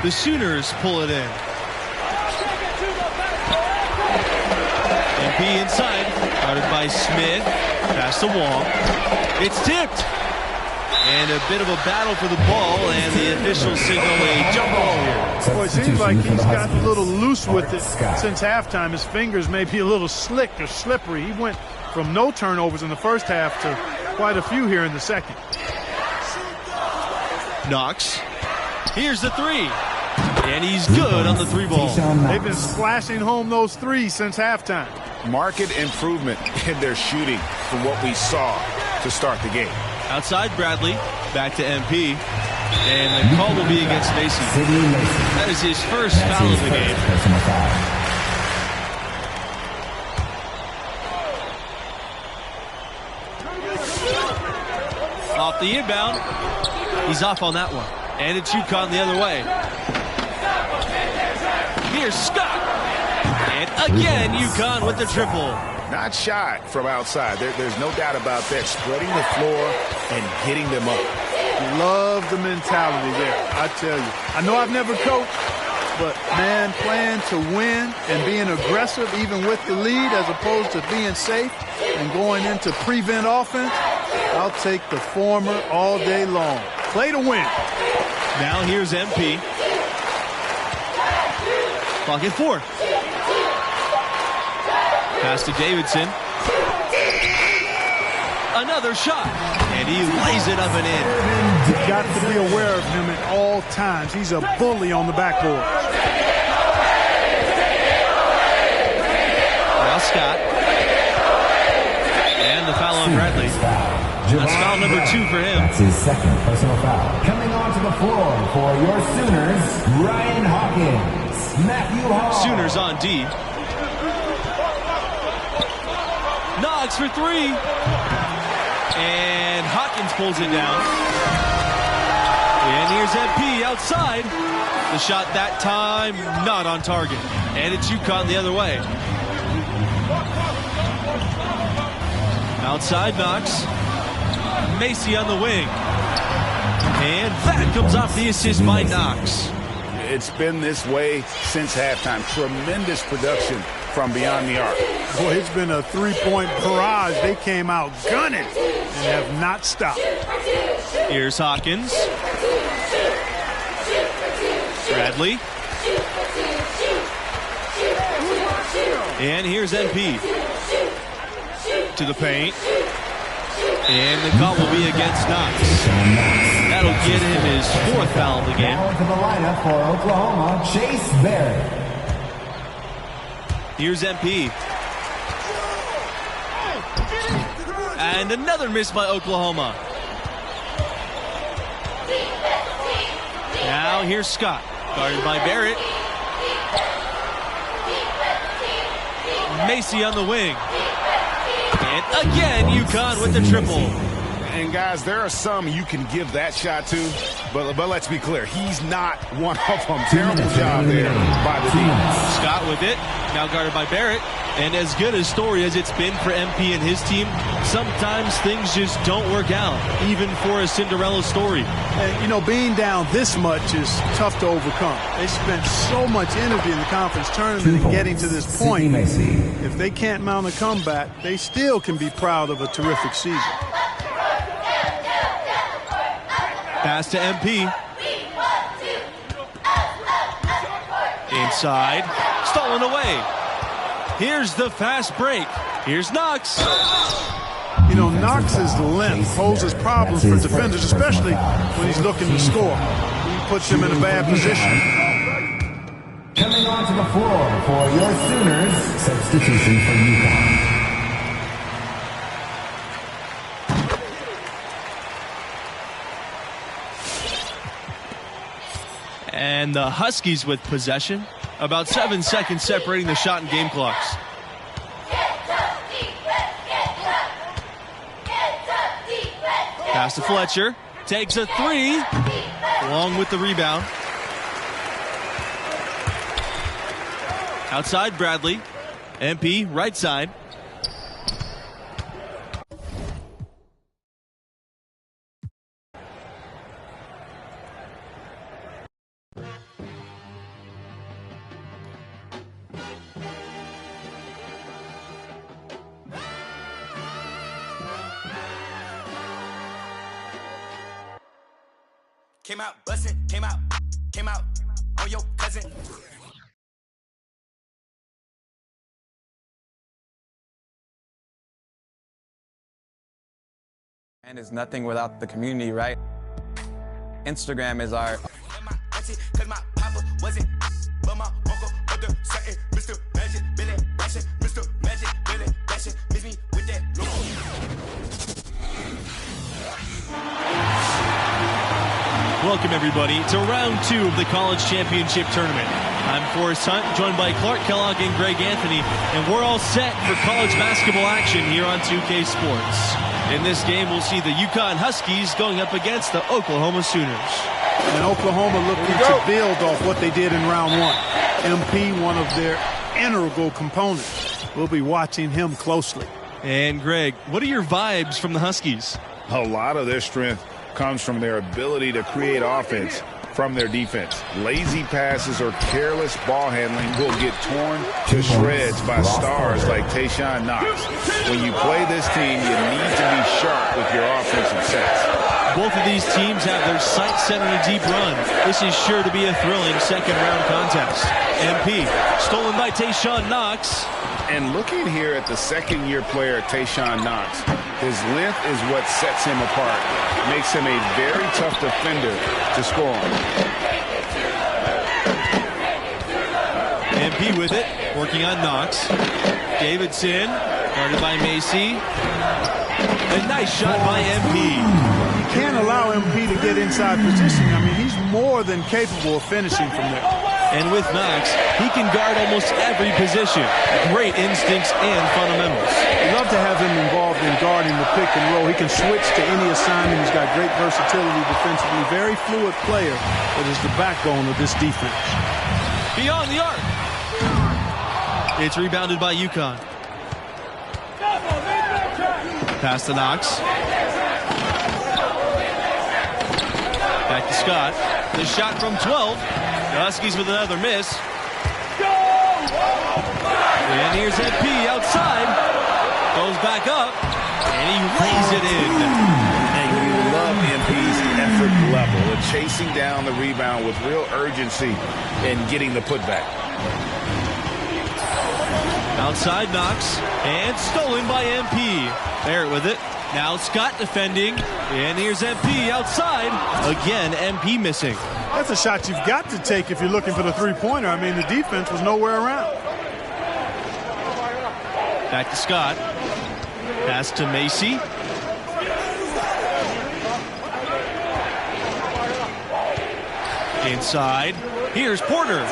The Sooners pull it in. MP inside. Guarded by Smith. Pass to Wong. It's tipped. And a bit of a battle for the ball, and the officials signal a jump ball here. Boy, it seems like he's gotten a little loose with it since halftime. His fingers may be a little slick or slippery. He went from no turnovers in the first half to quite a few here in the second. Knox. Here's the three. And he's good on the three ball. They've been splashing home those threes since halftime. Marked improvement in their shooting from what we saw to start the game. Outside Bradley, back to MP, and the call will be against Macy. That is his first foul of the game. Off the inbound, he's off on that one, and it's UConn the other way. Here's Scott, and again UConn with the triple. Not shy from outside. There's no doubt about that. Spreading the floor and getting them up. Love the mentality there, I tell you. I know I've never coached, but, man, playing to win and being aggressive even with the lead as opposed to being safe and going into prevent offense, I'll take the former all day long. Play to win. Now here's MP. Clock at 4. Pass to Davidson. Another shot. And he lays it up and in. You've got to be aware of him at all times. He's a bully on the backboard. Now Scott. And the foul on Bradley. That's foul number 2 for him. That's his second personal foul. Coming onto the floor for your Sooners, Ryan Hawkins, Matthew Hall. Sooners on D. Knox for 3. And Hawkins pulls it down. And here's MP outside. The shot that time not on target. And it's UConn the other way. Outside Knox. Macy on the wing. And that comes off the assist by Knox. It's been this way since halftime. Tremendous production from beyond the arc. Boy, it's been a three-point barrage. They came out gunning and have not stopped. Here's Hawkins. Bradley. And here's MP. To the paint. And the call will be against Knox. That'll get him his 4th foul of the game. Now into the lineup for Oklahoma, Chase Berry. Here's MP. And another miss by Oklahoma. Now here's Scott. Guarded by Barrett. Macy on the wing. And again, UConn with the triple. And guys, there are some you can give that shot to, but let's be clear, he's not one of them. Terrible job there by the defense. Scott with it, now guarded by Barrett. And as good a story as it's been for MP and his team, sometimes things just don't work out, even for a Cinderella story. And, you know, being down this much is tough to overcome. They spent so much energy in the conference tournament and getting to this point. If they can't mount a comeback, they still can be proud of a terrific season. Pass to MP. Inside. Stolen away. Here's the fast break. Here's Knox. You know, Knox's length poses problems for defenders, especially when he's looking to score. He puts him in a bad position. Coming onto the floor for your Sooners, substitution for UConn. And the Huskies with possession. About 7 seconds separating the shot and game clocks. Pass to Fletcher. Takes a three. Along with the rebound. Outside Bradley. MP right side. Came out bustin', came out on your cousin. And it's nothing without the community, right? Instagram is our... Cause my papa wasn't, but my uncle, but the certain Mr. Magic, Billy Bashing, Mr. Magic, Billy Bashing, miss me with that logo. Welcome, everybody, to round 2 of the College Championship Tournament. I'm Forrest Hunt, joined by Clark Kellogg and Greg Anthony, and we're all set for college basketball action here on 2K Sports. In this game, we'll see the UConn Huskies going up against the Oklahoma Sooners. And Oklahoma looking to build off what they did in round 1. MP, one of their integral components. We'll be watching him closely. And Greg, what are your vibes from the Huskies? A lot of their strength comes from their ability to create offense from their defense. Lazy passes or careless ball handling will get torn to shreds by stars like Tayshaun Knox. When you play this team, you need to be sharp with your offensive sets. Both of these teams have their sights set on a deep run. This is sure to be a thrilling second-round contest. MP, stolen by Tayshaun Knox. And looking here at the second-year player, Tayshaun Knox, his length is what sets him apart. Makes him a very tough defender to score on. MP with it, working on Knox. Davidson, guarded by Macy. A nice shot by MP. You can't allow MP to get inside position. I mean, he's more than capable of finishing from there. And with Knox, he can guard almost every position. Great instincts and fundamentals. I'd love to have him involved in guarding the pick and roll. He can switch to any assignment. He's got great versatility defensively. Very fluid player that is the backbone of this defense. Beyond the arc. It's rebounded by UConn. Pass to Knox. Back to Scott. The shot from 12. The Huskies with another miss. And here's MP outside. Goes back up. And he lays it in. And you love MP's effort level of chasing down the rebound with real urgency and getting the putback. Outside Knox. And stolen by MP. Barrett with it. Now Scott defending. And here's MP outside. Again, MP missing. That's a shot you've got to take if you're looking for the three-pointer. I mean, the defense was nowhere around. Back to Scott. Pass to Macy. Inside. Here's Porter.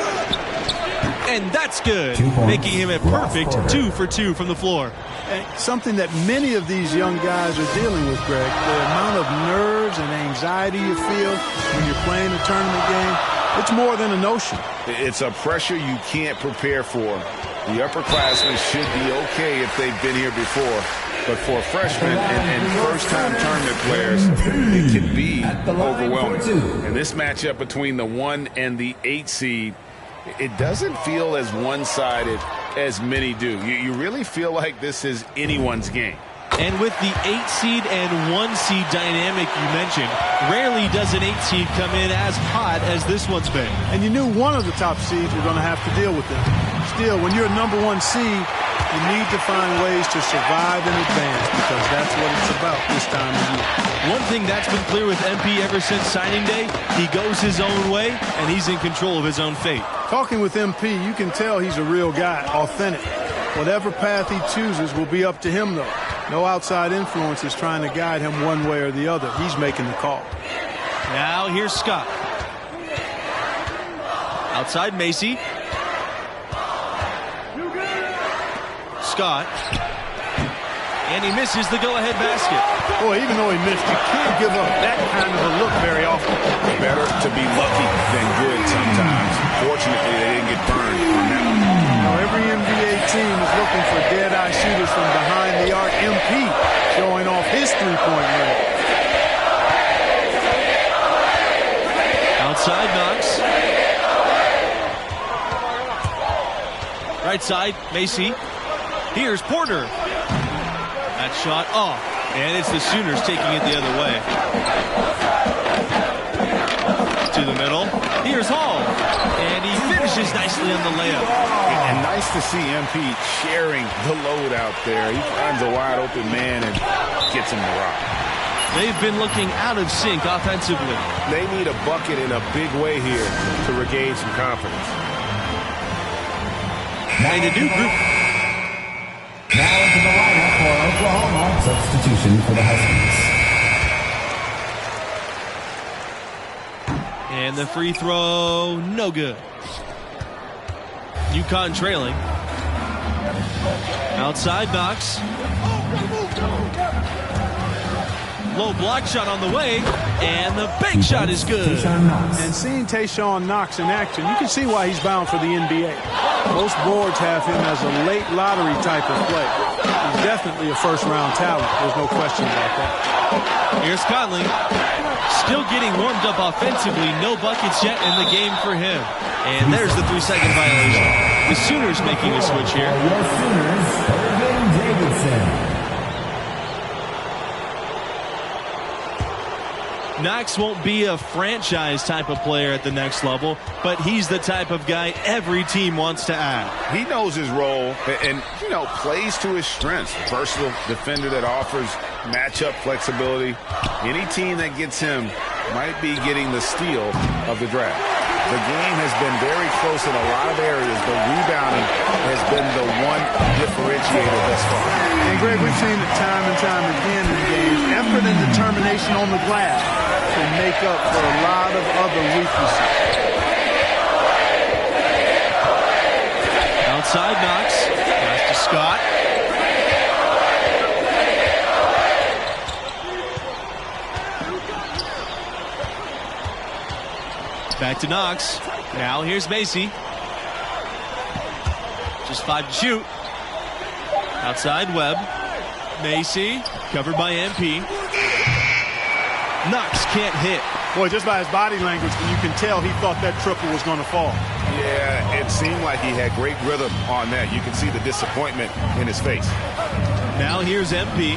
And that's good, making him a perfect 2 for 2 from the floor. And something that many of these young guys are dealing with, Greg, the amount of nerves and anxiety you feel when you're playing a tournament game, it's more than a notion. It's a pressure you can't prepare for. The upperclassmen should be okay if they've been here before. But for freshmen and first-time tournament players, it can be overwhelming. And this matchup between the 1 and the 8 seed, it doesn't feel as one-sided as many do. You really feel like this is anyone's game. And with the 8 seed and 1 seed dynamic you mentioned, rarely does an 8 seed come in as hot as this one's been. And you knew one of the top seeds were going to have to deal with them. Still, when you're a number 1 seed, you need to find ways to survive and advance because that's what it's about this time of year. One thing that's been clear with MP ever since signing day, he goes his own way, and he's in control of his own fate. Talking with MP, you can tell he's a real guy, authentic. Whatever path he chooses will be up to him, though. No outside influence is trying to guide him one way or the other. He's making the call. Now here's Scott. Outside Macy. Scott. And he misses the go-ahead basket. Boy, even though he missed, you can't give up that kind of a look very often. Better to be lucky than good sometimes. Fortunately, they didn't get burned on that one. Every NBA team is looking for dead-eye shooters from behind the arc. MP showing off his three-point range. Outside Knox. Right side, Macy. Here's Porter. That shot off. And it's the Sooners taking it the other way. To the middle. Here's Hall. And he finishes nicely on the layup. And nice to see MP sharing the load out there. He finds a wide open man and gets him the rock. They've been looking out of sync offensively. They need a bucket in a big way here to regain some confidence. And a new group. Now into the lineup for Oklahoma. Substitution for the Huskies. And the free throw, no good. UConn trailing. Outside Knox. Low block shot on the way, and the bank shot is good. And seeing Tayshaun Knox in action, you can see why he's bound for the NBA. Most boards have him as a late lottery type of player. He's definitely a first-round talent. There's no question about that. Here's Conley. Still getting warmed up offensively. No buckets yet in the game for him. And there's the 3-second violation. The Sooners making a switch here. The Sooners, Irvin Davidson. Knox won't be a franchise type of player at the next level, but he's the type of guy every team wants to add. He knows his role and, plays to his strengths. Versatile defender that offers matchup flexibility. Any team that gets him might be getting the steal of the draft. The game has been very close in a lot of areas, but rebounding has been the one differentiator thus far. And, Greg, we've seen it time and time again in games. Effort and determination on the glass can make up for a lot of other weaknesses. Outside Knox. Pass to Scott. Back to Knox. Now here's Macy. Just 5 to shoot. Outside Webb. Macy covered by MP. Knox can't hit. Boy, just by his body language, you can tell he thought that triple was going to fall. Yeah, it seemed like he had great rhythm on that. You can see the disappointment in his face. Now here's MP.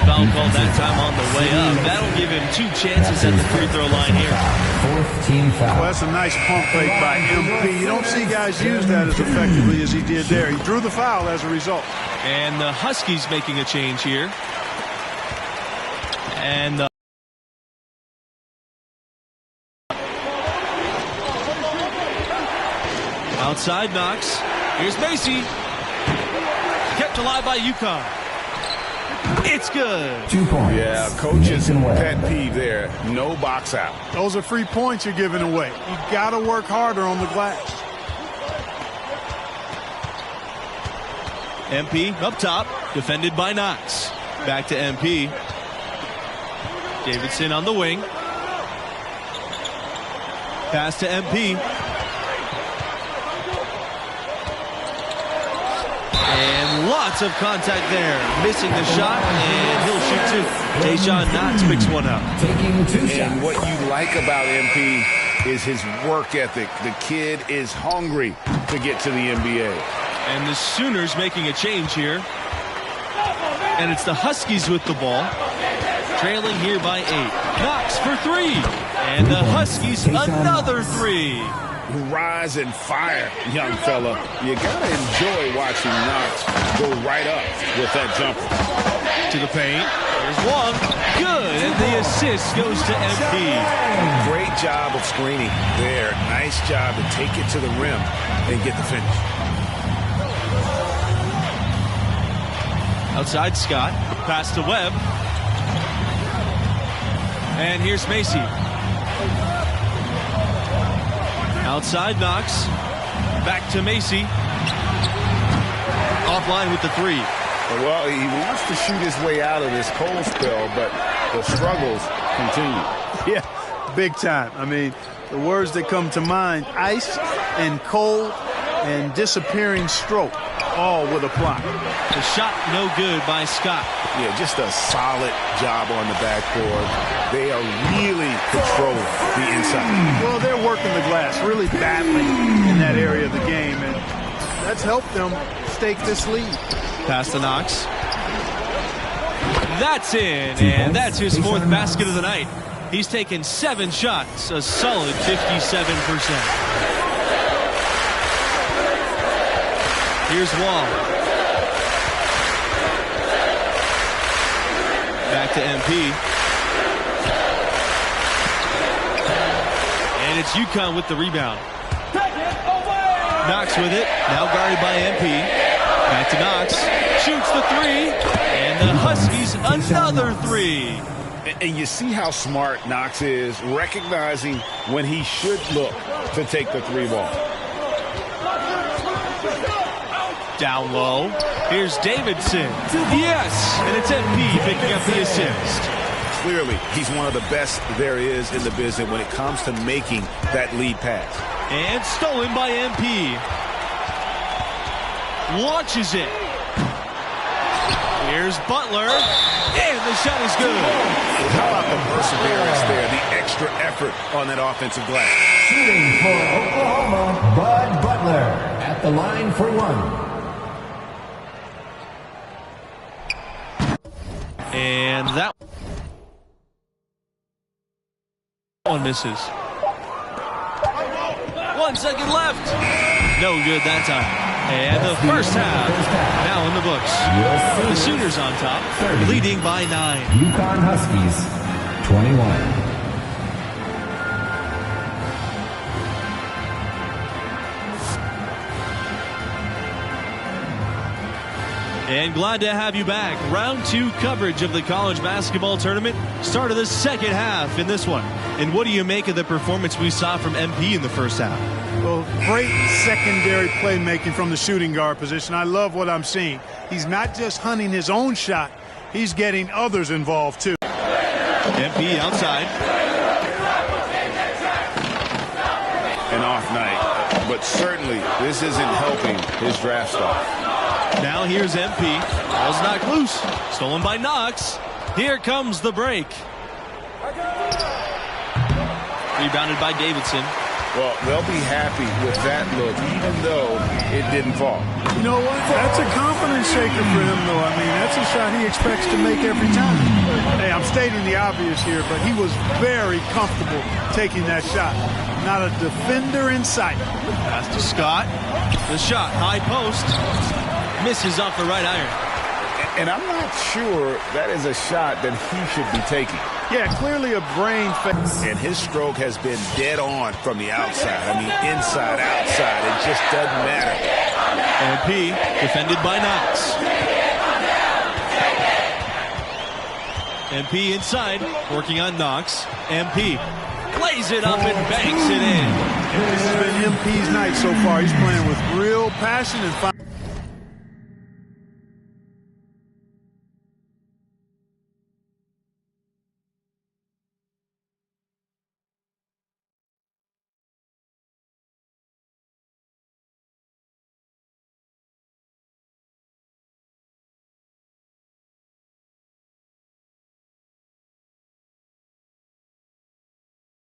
Foul called that time on the way up. That'll give him 2 chances at the free throw line here. Fourth team foul. Well, that's a nice pump fake by MP. You don't see guys use that as effectively as he did there. He drew the foul as a result. And the Huskies making a change here. And outside Knox. Here's Macy. Kept alive by UConn. It's good. 2 points. Yeah, coach's pet peeve there. No box out. Those are free points you're giving away. You got to work harder on the glass. MP up top, defended by Knox. Back to MP. Davidson on the wing. Pass to MP. And lots of contact there. Missing the shot, and he'll shoot 2. Tayshaun Knox picks one up. Taking 2 shots. And what you like about MP is his work ethic. The kid is hungry to get to the NBA. And the Sooners making a change here. And it's the Huskies with the ball. Trailing here by 8. Knox for 3. And the Huskies another 3. Rise and fire, young fella. You gotta enjoy watching Knox go right up with that jumper. To the paint. Here's Wong. Good. And the assist goes to MP. Great job of screening there. Nice job to take it to the rim and get the finish. Outside Scott. Pass to Webb. And here's Macy. Outside Knox. Back to Macy. Offline with the three. Well, he wants to shoot his way out of this cold spell, but the struggles continue. Yeah, big time. I mean, the words that come to mind, ice and cold and disappearing stroke, all would apply. The shot no good by Scott. Yeah, just a solid job on the backboard. They are really controlling the inside. Well, they're working the glass, really battling in that area of the game, and that's helped them stake this lead. Pass to Knox. That's in, and that's his fourth basket of the night. He's taken 7 shots, a solid 57%. Here's Wong. Back to MP. And it's UConn with the rebound. Knox with it, now guarded by MP. Back to Knox, shoots the three, and the Huskies another three. And you see how smart Knox is, recognizing when he should look to take the three ball. Down low, here's Davidson. Yes, and it's MP picking up the assist. Clearly, he's one of the best there is in the business when it comes to making that lead pass. And stolen by MP. Launches it. Here's Butler. And the shot is good. How about the perseverance there, the extra effort on that offensive glass. Shooting for Oklahoma, Bud Butler at the line for one. And that one misses. 1 second left. No good that time. And the first half now in the books. The Sooners on top, leading by 9. UConn Huskies, 21. And glad to have you back. Round 2 coverage of the college basketball tournament. Start of the second half in this one. And what do you make of the performance we saw from MP in the first half? Well, great secondary playmaking from the shooting guard position. I love what I'm seeing. He's not just hunting his own shot. He's getting others involved, too. MP outside. An off night, but certainly this isn't helping his draft stock. Now here's MP. Ball's knocked loose. Stolen by Knox. Here comes the break. Rebounded by Davidson. Well, they'll be happy with that look, even though it didn't fall. You know what? That's a confidence shaker for him, though. I mean, that's a shot he expects to make every time. Hey, I'm stating the obvious here, but he was very comfortable taking that shot. Not a defender in sight. Pass to Scott. The shot, high post. Misses off the right iron. And I'm not sure that is a shot that he should be taking. Yeah, clearly a brain fake. And his stroke has been dead on from the outside. I mean, inside, outside, it just doesn't matter. MP defended by Knox. MP inside, working on Knox. MP plays it up and banks it in. This has been MP's night so far. He's playing with real passion and fire.